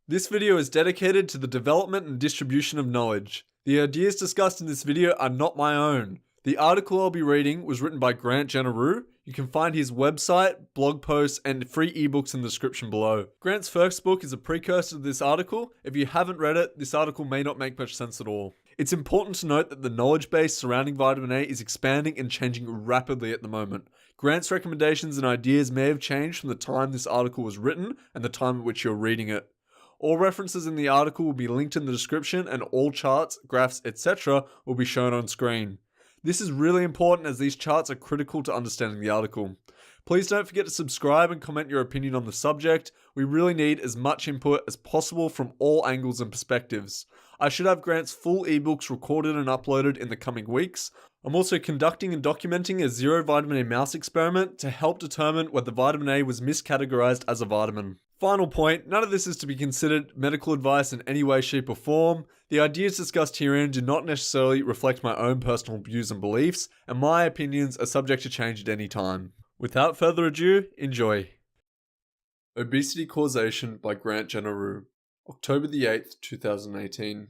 This video is dedicated to the development and distribution of knowledge. The ideas discussed in this video are not my own. The article I'll be reading was written by Grant Jenneru. You can find his website, blog posts, and free ebooks in the description below. Grant's first book is a precursor to this article. If you haven't read it, this article may not make much sense at all. It's important to note that the knowledge base surrounding vitamin A is expanding and changing rapidly at the moment. Grant's recommendations and ideas may have changed from the time this article was written and the time at which you're reading it. All references in the article will be linked in the description, and all charts, graphs, etc. will be shown on screen. This is really important as these charts are critical to understanding the article. Please don't forget to subscribe and comment your opinion on the subject. We really need as much input as possible from all angles and perspectives. I should have Grant's full ebooks recorded and uploaded in the coming weeks. I'm also conducting and documenting a zero vitamin A mouse experiment to help determine whether vitamin A was miscategorized as a vitamin. Final point, none of this is to be considered medical advice in any way, shape or form. The ideas discussed herein do not necessarily reflect my own personal views and beliefs, and my opinions are subject to change at any time. Without further ado, enjoy. Obesity Causation by Garette Smith, October the 8th, 2018.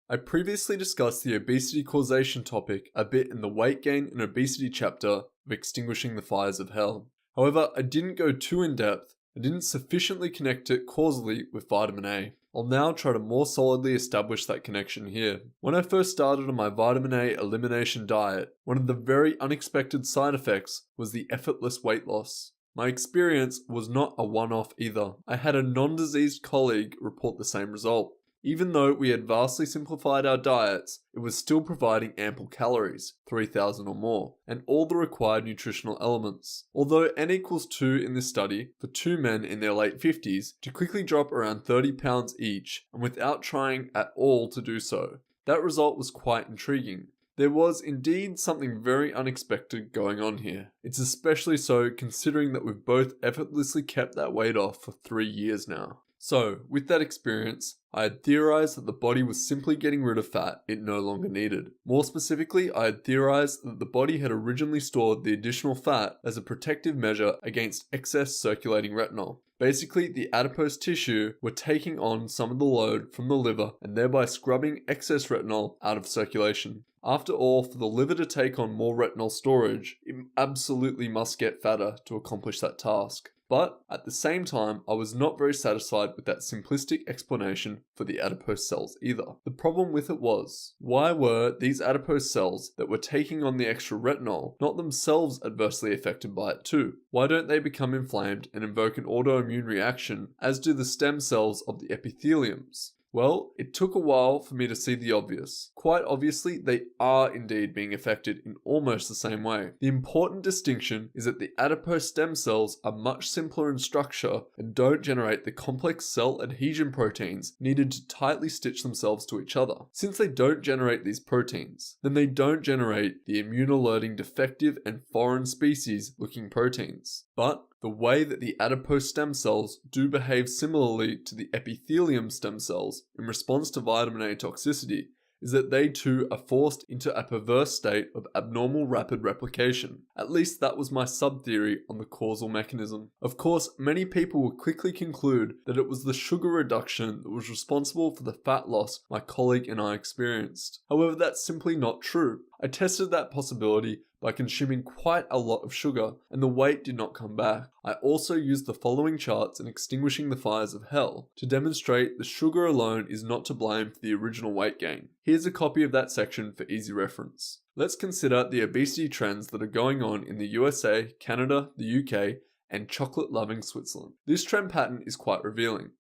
I previously discussed the obesity causation topic a bit in the weight gain and obesity chapter of Extinguishing the Fires of Hell. However, I didn't go too in depth. I didn't sufficiently connect it causally with vitamin A. I'll now try to more solidly establish that connection here. When I first started on my vitamin A elimination diet, one of the very unexpected side effects was the effortless weight loss. My experience was not a one-off either. I had a non-diseased colleague report the same result. Even though we had vastly simplified our diets, it was still providing ample calories, 3,000 or more, and all the required nutritional elements. Although N equals 2 in this study, for two men in their late 50s to quickly drop around 30 pounds each, and without trying at all to do so. That result was quite intriguing. There was indeed something very unexpected going on here. It's especially so considering that we've both effortlessly kept that weight off for 3 years now. So, with that experience, I had theorized that the body was simply getting rid of fat it no longer needed. More specifically, I had theorized that the body had originally stored the additional fat as a protective measure against excess circulating retinol. Basically, the adipose tissue were taking on some of the load from the liver and thereby scrubbing excess retinol out of circulation. After all, for the liver to take on more retinol storage, it absolutely must get fatter to accomplish that task. But at the same time, I was not very satisfied with that simplistic explanation for the adipose cells either. The problem with it was, why were these adipose cells that were taking on the extra retinol not themselves adversely affected by it too? Why don't they become inflamed and invoke an autoimmune reaction, as do the stem cells of the epitheliums? Well, it took a while for me to see the obvious. Quite obviously, they are indeed being affected in almost the same way. The important distinction is that the adipose stem cells are much simpler in structure and don't generate the complex cell adhesion proteins needed to tightly stitch themselves to each other. Since they don't generate these proteins, then they don't generate the immune-alerting defective and foreign species looking proteins. But the way that the adipose stem cells do behave similarly to the epithelium stem cells in response to vitamin A toxicity is that they too are forced into a perverse state of abnormal rapid replication. At least that was my sub-theory on the causal mechanism. Of course, many people will quickly conclude that it was the sugar reduction that was responsible for the fat loss my colleague and I experienced. However, that's simply not true. I tested that possibility by consuming quite a lot of sugar, and the weight did not come back. I also used the following charts in Extinguishing the Fires of Hell to demonstrate the sugar alone is not to blame for the original weight gain. Here's a copy of that section for easy reference. Let's consider the obesity trends that are going on in the USA, Canada, the UK, and chocolate-loving Switzerland. This trend pattern is quite revealing.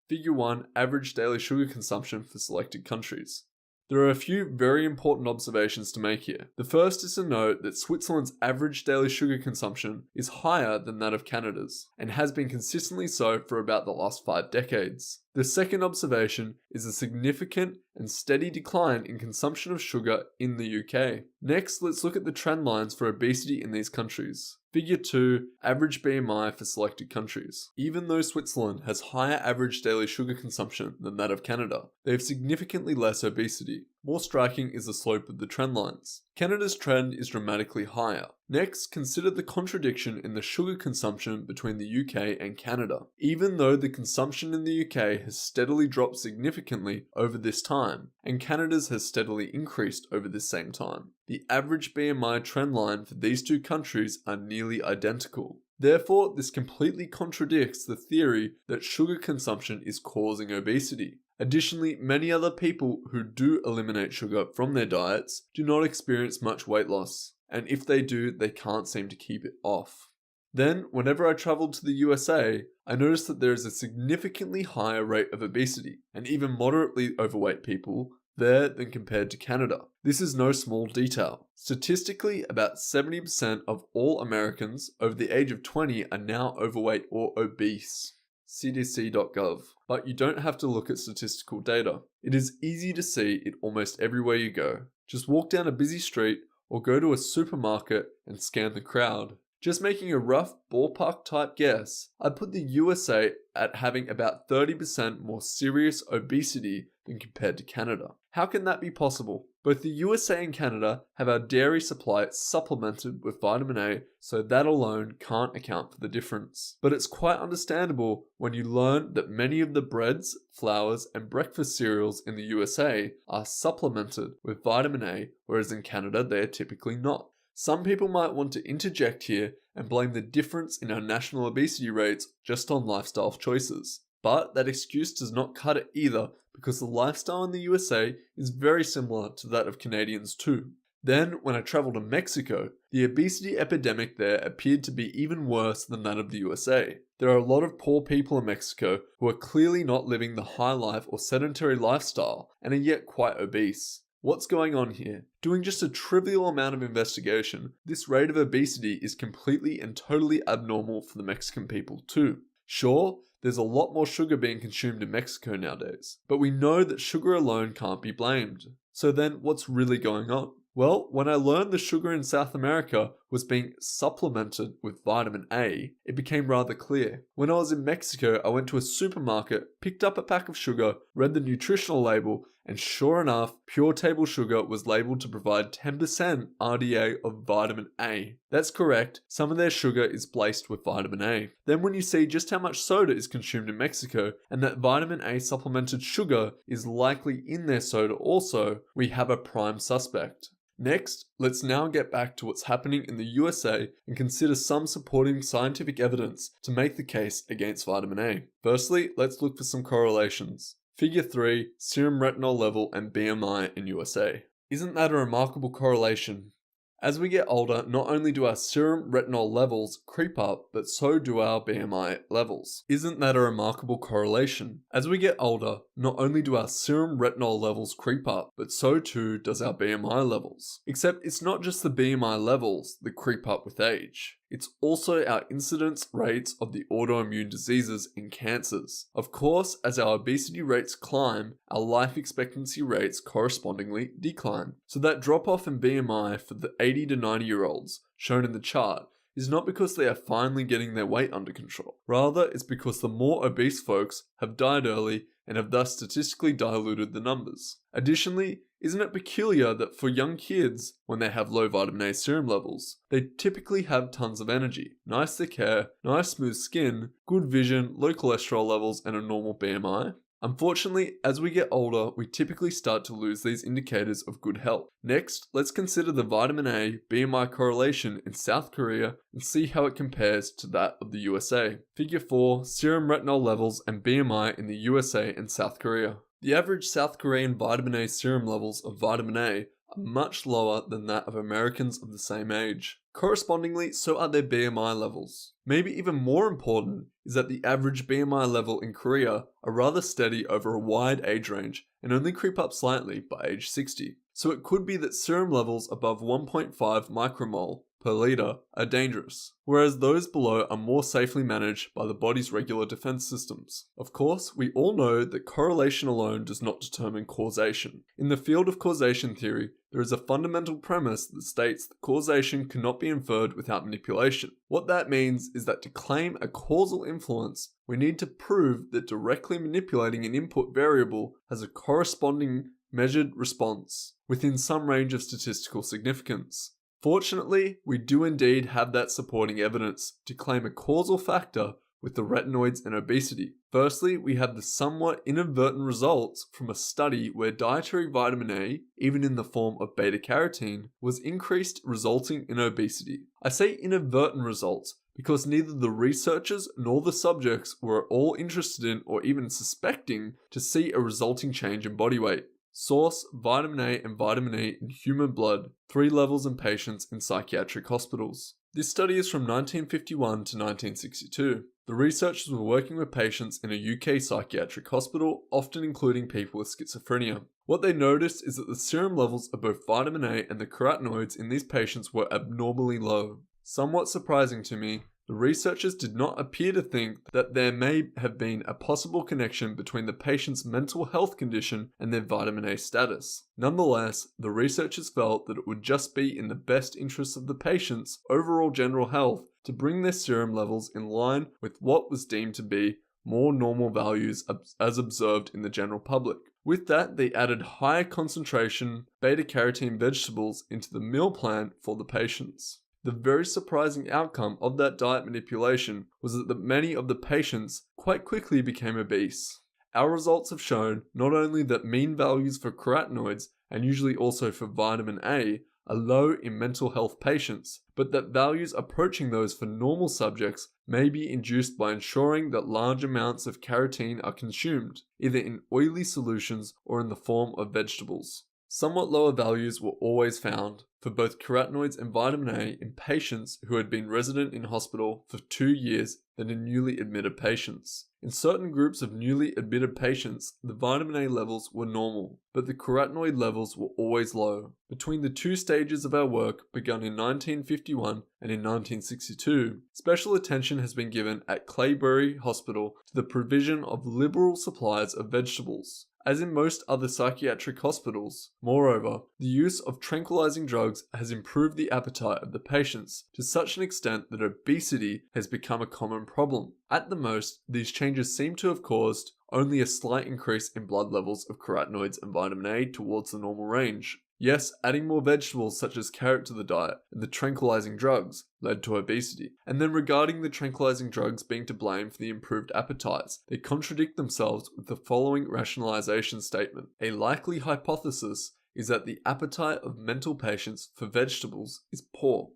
Figure 1, average daily sugar consumption for selected countries. There are a few very important observations to make here. The first is to note that Switzerland's average daily sugar consumption is higher than that of Canada's, and has been consistently so for about the last 5 decades. The second observation is a significant and steady decline in consumption of sugar in the UK. Next, let's look at the trend lines for obesity in these countries. Figure 2, average BMI for selected countries. Even though Switzerland has higher average daily sugar consumption than that of Canada, they have significantly less obesity. More striking is the slope of the trend lines. Canada's trend is dramatically higher. Next, consider the contradiction in the sugar consumption between the UK and Canada. Even though the consumption in the UK has steadily dropped significantly over this time, and Canada's has steadily increased over this same time, the average BMI trend line for these two countries are nearly identical. Therefore, this completely contradicts the theory that sugar consumption is causing obesity. Additionally, many other people who do eliminate sugar from their diets do not experience much weight loss, and if they do, they can't seem to keep it off. Then, whenever I traveled to the USA, I noticed that there is a significantly higher rate of obesity, and even moderately overweight people there than compared to Canada. This is no small detail. Statistically, about 70% of all Americans over the age of 20 are now overweight or obese. CDC.gov. But you don't have to look at statistical data. It is easy to see it almost everywhere you go. Just walk down a busy street or go to a supermarket and scan the crowd. Just making a rough ballpark type guess, I'd put the USA at having about 30% more serious obesity than compared to Canada. How can that be possible? Both the USA and Canada have our dairy supply supplemented with vitamin A, so that alone can't account for the difference. But it's quite understandable when you learn that many of the breads, flours, and breakfast cereals in the USA are supplemented with vitamin A, whereas in Canada they are typically not. Some people might want to interject here and blame the difference in our national obesity rates just on lifestyle choices. But that excuse does not cut it either, because the lifestyle in the USA is very similar to that of Canadians too. Then, when I traveled to Mexico, the obesity epidemic there appeared to be even worse than that of the USA. There are a lot of poor people in Mexico who are clearly not living the high life or sedentary lifestyle and are yet quite obese. What's going on here? Doing just a trivial amount of investigation, this rate of obesity is completely and totally abnormal for the Mexican people too. Sure, there's a lot more sugar being consumed in Mexico nowadays, but we know that sugar alone can't be blamed. So then, what's really going on? Well, when I learned the sugar in South America was being supplemented with vitamin A, it became rather clear. When I was in Mexico, I went to a supermarket, picked up a pack of sugar, read the nutritional label, and sure enough, pure table sugar was labeled to provide 10% RDA of vitamin A. That's correct, some of their sugar is laced with vitamin A. Then when you see just how much soda is consumed in Mexico, and that vitamin A supplemented sugar is likely in their soda also, we have a prime suspect. Next, let's now get back to what's happening in the USA and consider some supporting scientific evidence to make the case against vitamin A. Firstly, let's look for some correlations. Figure 3, serum retinol level and BMI in USA. Isn't that a remarkable correlation? As we get older, not only do our serum retinol levels creep up, but so do our BMI levels. Isn't that a remarkable correlation? As we get older, not only do our serum retinol levels creep up, but so too does our BMI levels. Except it's not just the BMI levels that creep up with age. It's also our incidence rates of the autoimmune diseases and cancers. Of course, as our obesity rates climb, our life expectancy rates correspondingly decline. So that drop off in BMI for the 80 to 90 year olds, shown in the chart, is not because they are finally getting their weight under control. Rather, it's because the more obese folks have died early and have thus statistically diluted the numbers. Additionally, isn't it peculiar that for young kids, when they have low vitamin A serum levels, they typically have tons of energy, nice thick hair, nice smooth skin, good vision, low cholesterol levels, and a normal BMI? Unfortunately, as we get older, we typically start to lose these indicators of good health. Next, let's consider the vitamin A BMI correlation in South Korea and see how it compares to that of the USA. Figure 4, serum retinol levels and BMI in the USA and South Korea. The average South Korean vitamin A serum levels of vitamin A are much lower than that of Americans of the same age. Correspondingly, so are their BMI levels. Maybe even more important is that the average BMI level in Korea are rather steady over a wide age range and only creep up slightly by age 60. So it could be that serum levels above 1.5 micromole per litre are dangerous, whereas those below are more safely managed by the body's regular defense systems. Of course, we all know that correlation alone does not determine causation. In the field of causation theory, there is a fundamental premise that states that causation cannot be inferred without manipulation. What that means is that to claim a causal influence, we need to prove that directly manipulating an input variable has a corresponding measured response, within some range of statistical significance. Fortunately, we do indeed have that supporting evidence to claim a causal factor with the retinoids and obesity. Firstly, we have the somewhat inadvertent results from a study where dietary vitamin A, even in the form of beta-carotene, was increased, resulting in obesity. I say inadvertent results because neither the researchers nor the subjects were at all interested in or even suspecting to see a resulting change in body weight. Source: vitamin A and vitamin E in human blood, 3 levels in patients in psychiatric hospitals. This study is from 1951 to 1962. The researchers were working with patients in a UK psychiatric hospital, often including people with schizophrenia. What they noticed is that the serum levels of both vitamin A and the carotenoids in these patients were abnormally low. Somewhat surprising to me, the researchers did not appear to think that there may have been a possible connection between the patient's mental health condition and their vitamin A status. Nonetheless, the researchers felt that it would just be in the best interests of the patient's overall general health to bring their serum levels in line with what was deemed to be more normal values as observed in the general public. With that, they added higher concentration beta-carotene vegetables into the meal plan for the patients. The very surprising outcome of that diet manipulation was that many of the patients quite quickly became obese. Our results have shown not only that mean values for carotenoids, and usually also for vitamin A, are low in mental health patients, but that values approaching those for normal subjects may be induced by ensuring that large amounts of carotene are consumed, either in oily solutions or in the form of vegetables. Somewhat lower values were always found for both carotenoids and vitamin A in patients who had been resident in hospital for 2 years than in newly admitted patients. In certain groups of newly admitted patients, the vitamin A levels were normal, but the carotenoid levels were always low. Between the 2 stages of our work, begun in 1951 and in 1962, special attention has been given at Claybury Hospital to the provision of liberal supplies of vegetables. As in most other psychiatric hospitals, moreover, the use of tranquilizing drugs has improved the appetite of the patients to such an extent that obesity has become a common problem. At the most, these changes seem to have caused only a slight increase in blood levels of carotenoids and vitamin A towards the normal range. Yes, adding more vegetables such as carrot to the diet and the tranquilizing drugs led to obesity. And then regarding the tranquilizing drugs being to blame for the improved appetites, they contradict themselves with the following rationalization statement. A likely hypothesis is that the appetite of mental patients for vegetables is poor,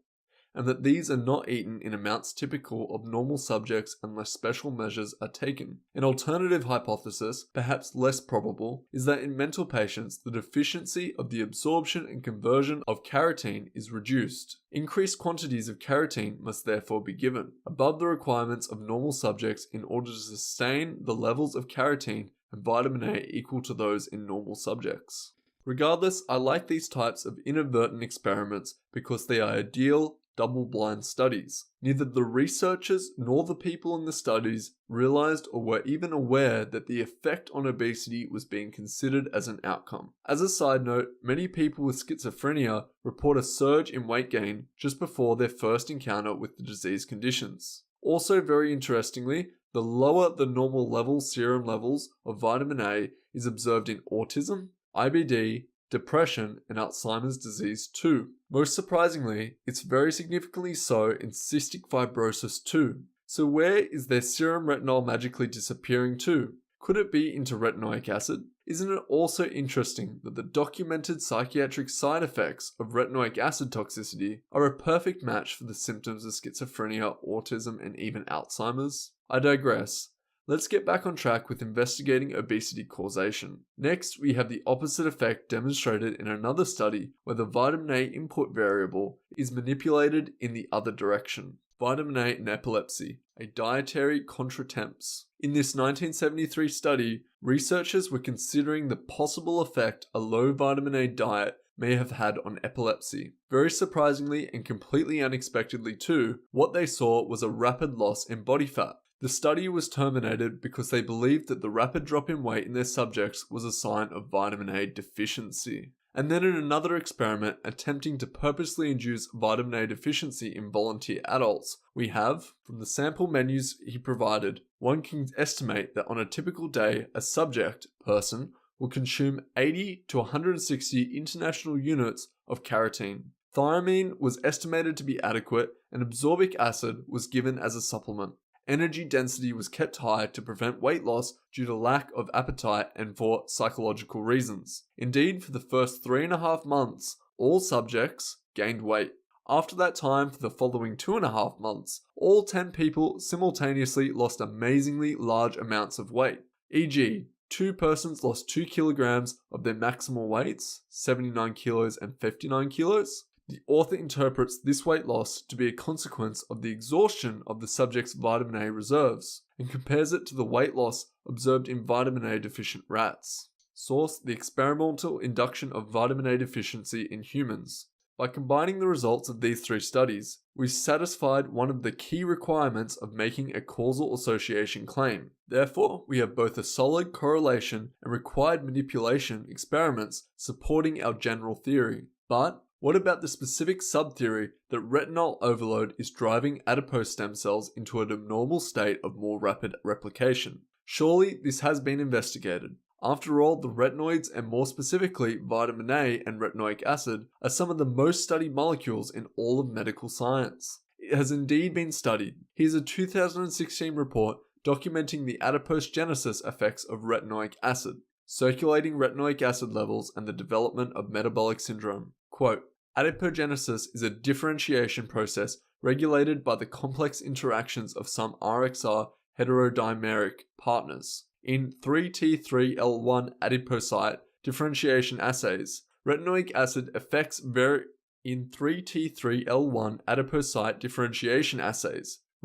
and that these are not eaten in amounts typical of normal subjects unless special measures are taken. An alternative hypothesis, perhaps less probable, is that in mental patients the deficiency of the absorption and conversion of carotene is reduced. Increased quantities of carotene must therefore be given, above the requirements of normal subjects in order to sustain the levels of carotene and vitamin A equal to those in normal subjects. Regardless, I like these types of inadvertent experiments because they are ideal double-blind studies. Neither the researchers nor the people in the studies realized or were even aware that the effect on obesity was being considered as an outcome. As a side note, many people with schizophrenia report a surge in weight gain just before their first encounter with the disease conditions. Also, very interestingly, the lower the normal serum levels of vitamin A is observed in autism, IBD, depression, and Alzheimer's disease too. Most surprisingly, it's very significantly so in cystic fibrosis too. So where is their serum retinol magically disappearing to? Could it be into retinoic acid? Isn't it also interesting that the documented psychiatric side effects of retinoic acid toxicity are a perfect match for the symptoms of schizophrenia, autism, and even Alzheimer's? I digress. Let's get back on track with investigating obesity causation. Next, we have the opposite effect demonstrated in another study where the vitamin A input variable is manipulated in the other direction. Vitamin A and epilepsy, a dietary contretemps. In this 1973 study, researchers were considering the possible effect a low vitamin A diet may have had on epilepsy. Very surprisingly and completely unexpectedly too, what they saw was a rapid loss in body fat. The study was terminated because they believed that the rapid drop in weight in their subjects was a sign of vitamin A deficiency. And then in another experiment attempting to purposely induce vitamin A deficiency in volunteer adults, we have, from the sample menus he provided, one can estimate that on a typical day a subject, person, will consume 80 to 160 international units of carotene. Thiamine was estimated to be adequate, and absorbic acid was given as a supplement. Energy density was kept high to prevent weight loss due to lack of appetite and for psychological reasons. Indeed, for the first 3.5 months, all subjects gained weight. After that time, for the following 2.5 months, all 10 people simultaneously lost amazingly large amounts of weight. E.g., 2 persons lost 2 kilograms of their maximal weights, 79 kilos and 59 kilos. The author interprets this weight loss to be a consequence of the exhaustion of the subject's vitamin A reserves and compares it to the weight loss observed in vitamin A deficient rats. Source: the experimental induction of vitamin A deficiency in humans. By combining the results of these 3 studies, we satisfied one of the key requirements of making a causal association claim. Therefore, we have both a solid correlation and required manipulation experiments supporting our general theory. But what about the specific sub-theory that retinol overload is driving adipose stem cells into an abnormal state of more rapid replication? Surely this has been investigated. After all, the retinoids, and more specifically vitamin A and retinoic acid, are some of the most studied molecules in all of medical science. It has indeed been studied. Here's a 2016 report documenting the adipogenesis effects of retinoic acid, circulating retinoic acid levels, and the development of metabolic syndrome. Quote, adipogenesis is a differentiation process regulated by the complex interactions of some RXR heterodimeric partners. In 3T3L1 adipocyte differentiation assays, retinoic acid effects vary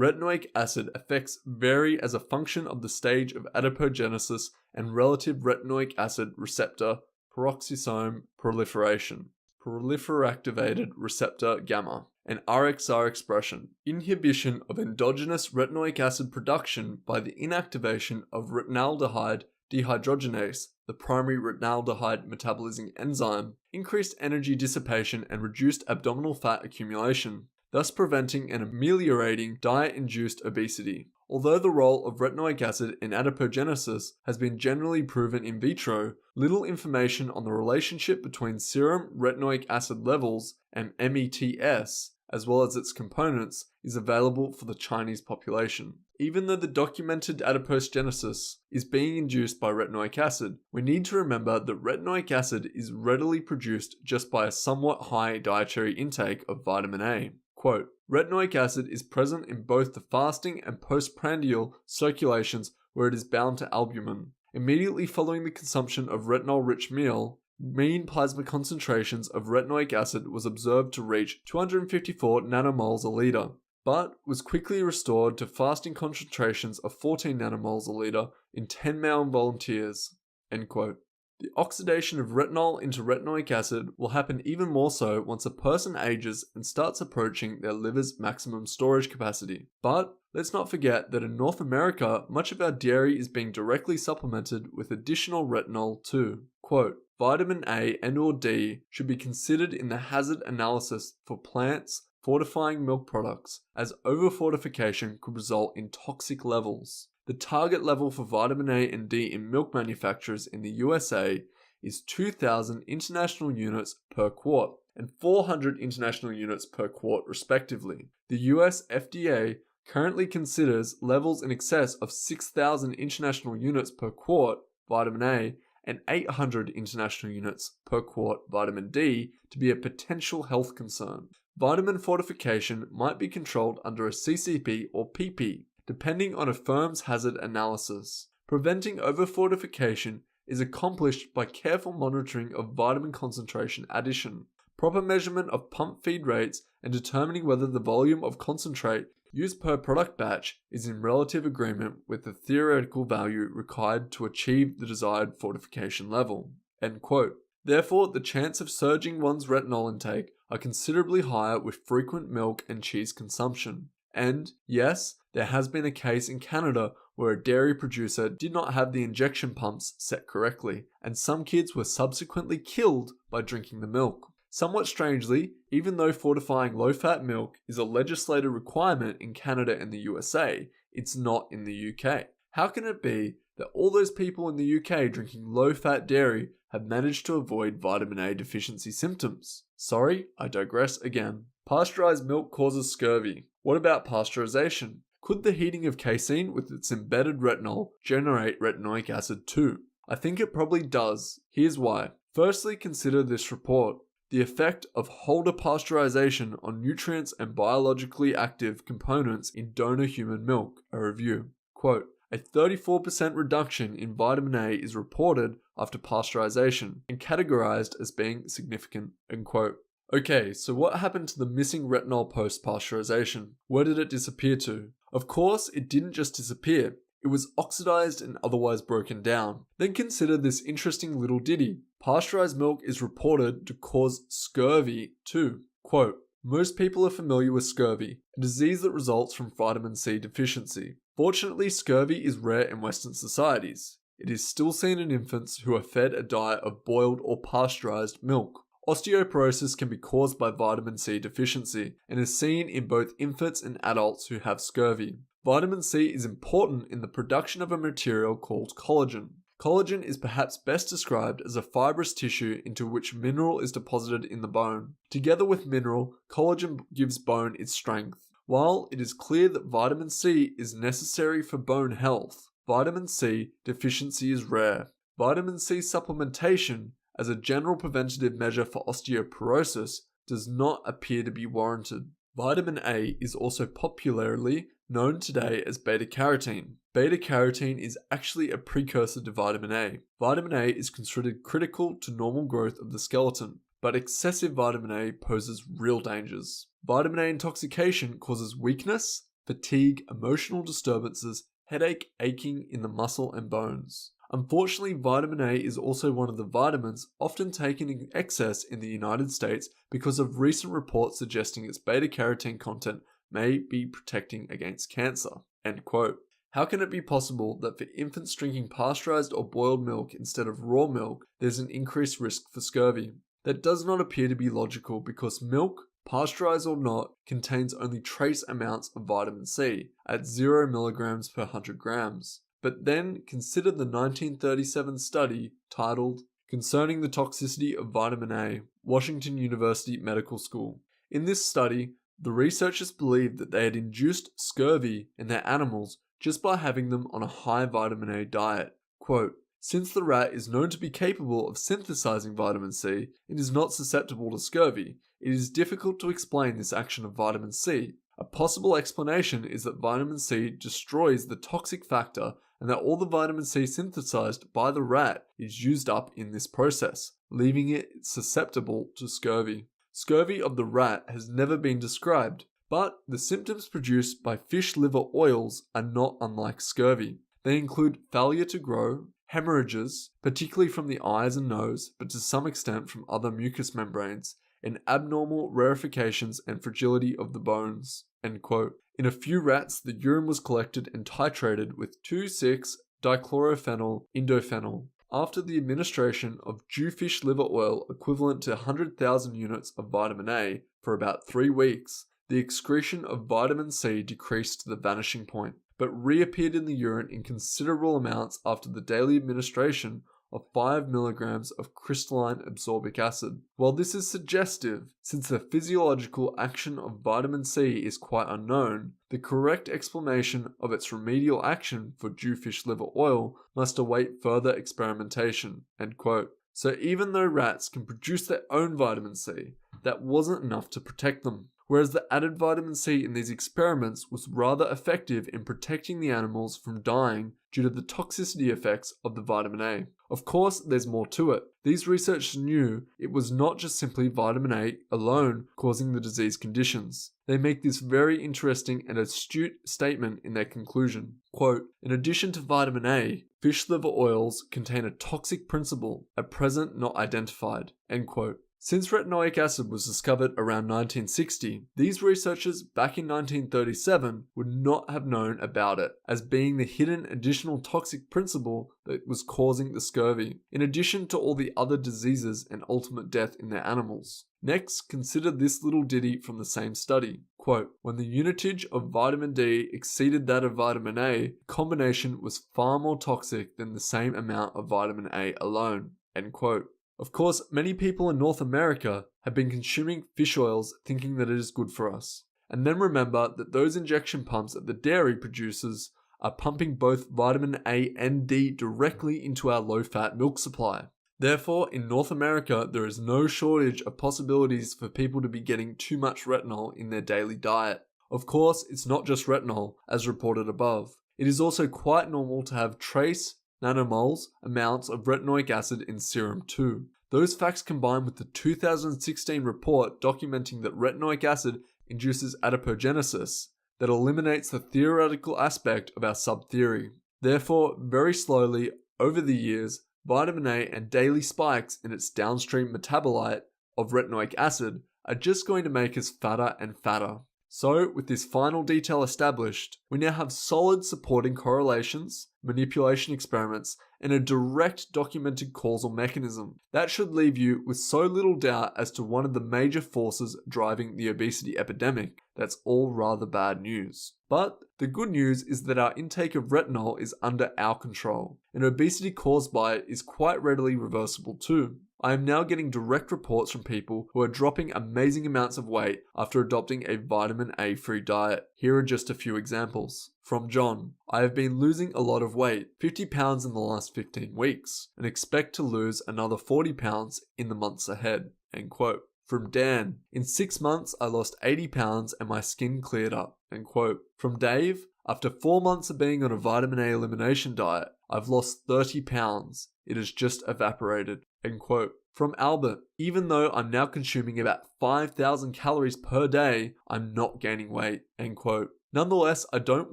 retinoic acid effects vary as a function of the stage of adipogenesis and relative retinoic acid receptor peroxisome proliferation, proliferactivated receptor gamma, and RXR expression, inhibition of endogenous retinoic acid production by the inactivation of retinaldehyde dehydrogenase, the primary retinaldehyde metabolizing enzyme, increased energy dissipation and reduced abdominal fat accumulation, thus preventing and ameliorating diet-induced obesity. Although the role of retinoic acid in adipogenesis has been generally proven in vitro, little information on the relationship between serum retinoic acid levels and METS, as well as its components, is available for the Chinese population. Even though the documented adipogenesis is being induced by retinoic acid, we need to remember that retinoic acid is readily produced just by a somewhat high dietary intake of vitamin A. Quote, retinoic acid is present in both the fasting and postprandial circulations where it is bound to albumin. Immediately following the consumption of retinol-rich meal, mean plasma concentrations of retinoic acid was observed to reach 254 nanomoles a liter, but was quickly restored to fasting concentrations of 14 nanomoles a liter in 10 male volunteers. End quote. The oxidation of retinol into retinoic acid will happen even more so once a person ages and starts approaching their liver's maximum storage capacity. But let's not forget that in North America, much of our dairy is being directly supplemented with additional retinol too. Quote, vitamin A and or D should be considered in the hazard analysis for plants fortifying milk products, as overfortification could result in toxic levels. The target level for vitamin A and D in milk manufacturers in the USA is 2,000 international units per quart and 400 international units per quart respectively. The US FDA currently considers levels in excess of 6,000 international units per quart vitamin A and 800 international units per quart vitamin D to be a potential health concern. Vitamin fortification might be controlled under a CCP or PP, depending on a firm's hazard analysis. Preventing overfortification is accomplished by careful monitoring of vitamin concentration addition, proper measurement of pump feed rates, and determining whether the volume of concentrate used per product batch is in relative agreement with the theoretical value required to achieve the desired fortification level. End quote. Therefore, the chance of surging one's retinol intake are considerably higher with frequent milk and cheese consumption. And, yes, there has been a case in Canada where a dairy producer did not have the injection pumps set correctly, and some kids were subsequently killed by drinking the milk. Somewhat strangely, even though fortifying low-fat milk is a legislative requirement in Canada and the USA, it's not in the UK. How can it be that all those people in the UK drinking low-fat dairy have managed to avoid vitamin A deficiency symptoms. Sorry, I digress again. Pasteurized milk causes scurvy. What about pasteurization? Could the heating of casein with its embedded retinol generate retinoic acid too? I think it probably does. Here's why. Firstly, consider this report. The effect of Holder pasteurization on nutrients and biologically active components in donor human milk. A review. Quote, a 34% reduction in vitamin A is reported after pasteurization and categorized as being significant. End quote. Okay, so what happened to the missing retinol post-pasteurization? Where did it disappear to? Of course, it didn't just disappear. It was oxidized and otherwise broken down. Then consider this interesting little ditty. Pasteurized milk is reported to cause scurvy too. Quote, most people are familiar with scurvy, a disease that results from vitamin C deficiency. Fortunately, scurvy is rare in Western societies. It is still seen in infants who are fed a diet of boiled or pasteurized milk. Osteoporosis can be caused by vitamin C deficiency and is seen in both infants and adults who have scurvy. Vitamin C is important in the production of a material called collagen. Collagen is perhaps best described as a fibrous tissue into which mineral is deposited in the bone. Together with mineral, collagen gives bone its strength. While it is clear that vitamin C is necessary for bone health, vitamin C deficiency is rare. Vitamin C supplementation as a general preventative measure for osteoporosis does not appear to be warranted. Vitamin A is also popularly known today as beta-carotene. Beta-carotene is actually a precursor to vitamin A. Vitamin A is considered critical to normal growth of the skeleton, but excessive vitamin A poses real dangers. Vitamin A intoxication causes weakness, fatigue, emotional disturbances, headache, aching in the muscle and bones. Unfortunately, vitamin A is also one of the vitamins often taken in excess in the United States because of recent reports suggesting its beta-carotene content may be protecting against cancer. End quote. How can it be possible that for infants drinking pasteurized or boiled milk instead of raw milk, there's an increased risk for scurvy? That does not appear to be logical because milk, pasteurized or not, contains only trace amounts of vitamin C at 0 milligrams per 100 grams. But then consider the 1937 study titled Concerning the Toxicity of Vitamin A, Washington University Medical School. In this study, the researchers believed that they had induced scurvy in their animals just by having them on a high vitamin A diet. Quote, since the rat is known to be capable of synthesizing vitamin C, it is not susceptible to scurvy. It is difficult to explain this action of vitamin C. A possible explanation is that vitamin C destroys the toxic factor and that all the vitamin C synthesized by the rat is used up in this process, leaving it susceptible to scurvy. Scurvy of the rat has never been described, but the symptoms produced by fish liver oils are not unlike scurvy. They include failure to grow, hemorrhages, particularly from the eyes and nose, but to some extent from other mucous membranes, and abnormal rarefications and fragility of the bones. End quote. In a few rats, the urine was collected and titrated with 2,6-dichlorophenyl indophenyl. After the administration of jewfish liver oil equivalent to 100,000 units of vitamin A for about 3 weeks, the excretion of vitamin C decreased to the vanishing point, but reappeared in the urine in considerable amounts after the daily administration of 5 milligrams of crystalline absorbic acid. While this is suggestive, since the physiological action of vitamin C is quite unknown, the correct explanation of its remedial action for jewfish liver oil must await further experimentation. End quote. So even though rats can produce their own vitamin C, that wasn't enough to protect them. Whereas the added vitamin C in these experiments was rather effective in protecting the animals from dying due to the toxicity effects of the vitamin A. Of course, there's more to it. These researchers knew it was not just simply vitamin A alone causing the disease conditions. They make this very interesting and astute statement in their conclusion. Quote, in addition to vitamin A, fish liver oils contain a toxic principle, at present not identified. End quote. Since retinoic acid was discovered around 1960, these researchers back in 1937 would not have known about it as being the hidden additional toxic principle that was causing the scurvy, in addition to all the other diseases and ultimate death in their animals. Next, consider this little ditty from the same study. Quote, when the unitage of vitamin D exceeded that of vitamin A, the combination was far more toxic than the same amount of vitamin A alone. End quote. Of course, many people in North America have been consuming fish oils thinking that it is good for us. And then remember that those injection pumps that the dairy produces are pumping both vitamin A and D directly into our low-fat milk supply. Therefore, in North America, there is no shortage of possibilities for people to be getting too much retinol in their daily diet. Of course, it's not just retinol, as reported above. It is also quite normal to have trace nanomoles amounts of retinoic acid in serum too. Those facts combined with the 2016 report documenting that retinoic acid induces adipogenesis that eliminates the theoretical aspect of our sub-theory. Therefore, very slowly, over the years, vitamin A and daily spikes in its downstream metabolite of retinoic acid are just going to make us fatter and fatter. So, with this final detail established, we now have solid supporting correlations, manipulation experiments, and a direct documented causal mechanism. That should leave you with so little doubt as to one of the major forces driving the obesity epidemic. That's all rather bad news. But the good news is that our intake of retinol is under our control, and obesity caused by it is quite readily reversible too. I am now getting direct reports from people who are dropping amazing amounts of weight after adopting a vitamin A-free diet. Here are just a few examples. From John, I have been losing a lot of weight, 50 pounds in the last 15 weeks, and expect to lose another 40 pounds in the months ahead. End quote. From Dan, in 6 months I lost 80 pounds and my skin cleared up. End quote. From Dave, after 4 months of being on a vitamin A elimination diet, I've lost 30 pounds. It has just evaporated. End quote. From Albert, even though I'm now consuming about 5,000 calories per day, I'm not gaining weight. End quote. Nonetheless, I don't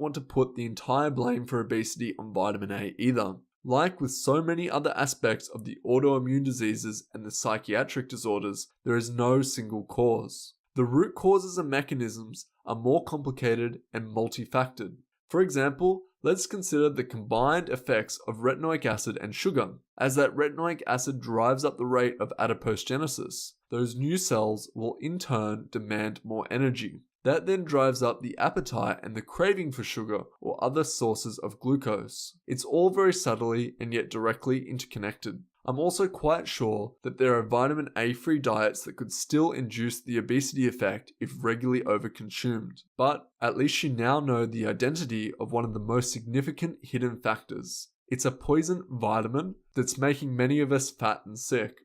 want to put the entire blame for obesity on vitamin A either. Like with so many other aspects of the autoimmune diseases and the psychiatric disorders, there is no single cause. The root causes and mechanisms are more complicated and multifactored. For example, let's consider the combined effects of retinoic acid and sugar. As that retinoic acid drives up the rate of adipogenesis, those new cells will in turn demand more energy. That then drives up the appetite and the craving for sugar or other sources of glucose. It's all very subtly and yet directly interconnected. I'm also quite sure that there are vitamin A-free diets that could still induce the obesity effect if regularly overconsumed. But at least you now know the identity of one of the most significant hidden factors. It's a poison vitamin that's making many of us fat and sick.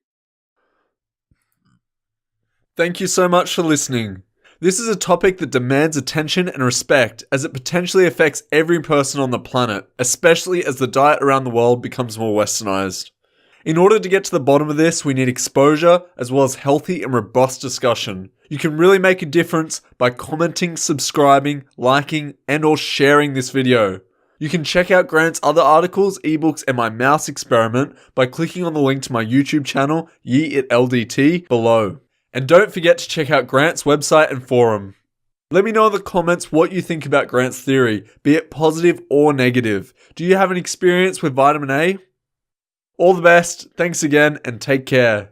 Thank you so much for listening. This is a topic that demands attention and respect as it potentially affects every person on the planet, especially as the diet around the world becomes more westernized. In order to get to the bottom of this, we need exposure as well as healthy and robust discussion. You can really make a difference by commenting, subscribing, liking, and or sharing this video. You can check out Grant's other articles, ebooks, and my mouse experiment by clicking on the link to my YouTube channel, Ye It LDT, below. And don't forget to check out Grant's website and forum. Let me know in the comments what you think about Grant's theory, be it positive or negative. Do you have an experience with vitamin A? All the best, thanks again, and take care.